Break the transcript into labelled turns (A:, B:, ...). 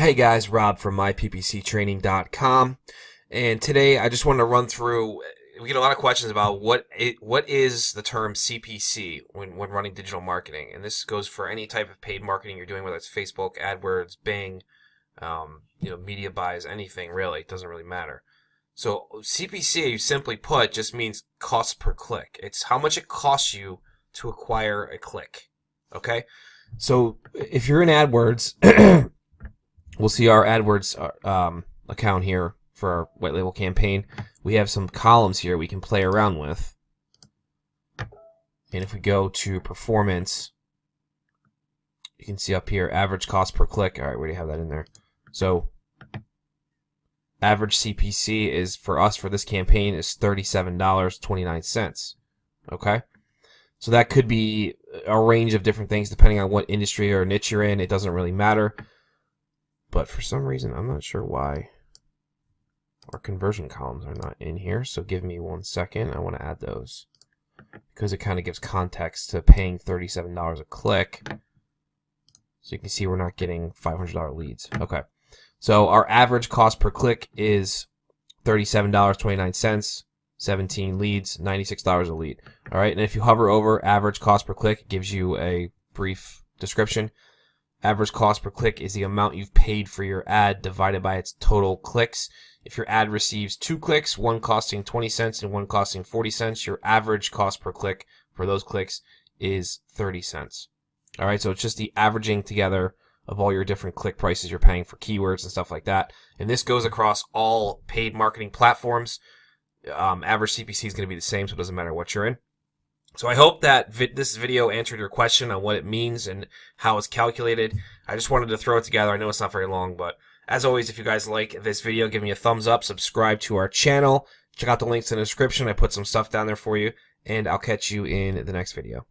A: Hey guys, Rob from myppctraining.com, and today I just wanted to run through. We get a lot of questions about what is the term CPC when running digital marketing, and this goes for any type of paid marketing you're doing, whether it's Facebook, AdWords, Bing, media buys, anything really. It doesn't really matter. So CPC, simply put, just means cost per click. It's how much it costs you to acquire a click. Okay, so if you're in AdWords. We'll see our AdWords account here for our white label campaign. We have some columns here we can play around with. And if we go to performance, you can see up here average cost per click. All right, we already have that in there. So average CPC is for us for this campaign is $37.29. Okay? So that could be a range of different things depending on what industry or niche you're in. It doesn't really matter. But for some reason, I'm not sure why our conversion columns are not in here. So give me 1 second. I want to add those because it kind of gives context to paying $37 a click. So you can see we're not getting $500 leads. Okay. So our average cost per click is $37.29, 17 leads, $96 a lead. All right. And if you hover over average cost per click, it gives you a brief description. Average cost per click is the amount you've paid for your ad divided by its total clicks. If your ad receives 2 clicks, one costing 20 cents and one costing 40 cents, your average cost per click for those clicks is 30 cents. All right, so it's just the averaging together of all your different click prices you're paying for keywords and stuff like that. And this goes across all paid marketing platforms. Average CPC is going to be the same, so it doesn't matter what you're in. So I hope that this video answered your question on what it means and how it's calculated. I just wanted to throw it together. I know it's not very long, but as always, if you guys like this video, give me a thumbs up, subscribe to our channel, check out the links in the description. I put some stuff down there for you, and I'll catch you in the next video.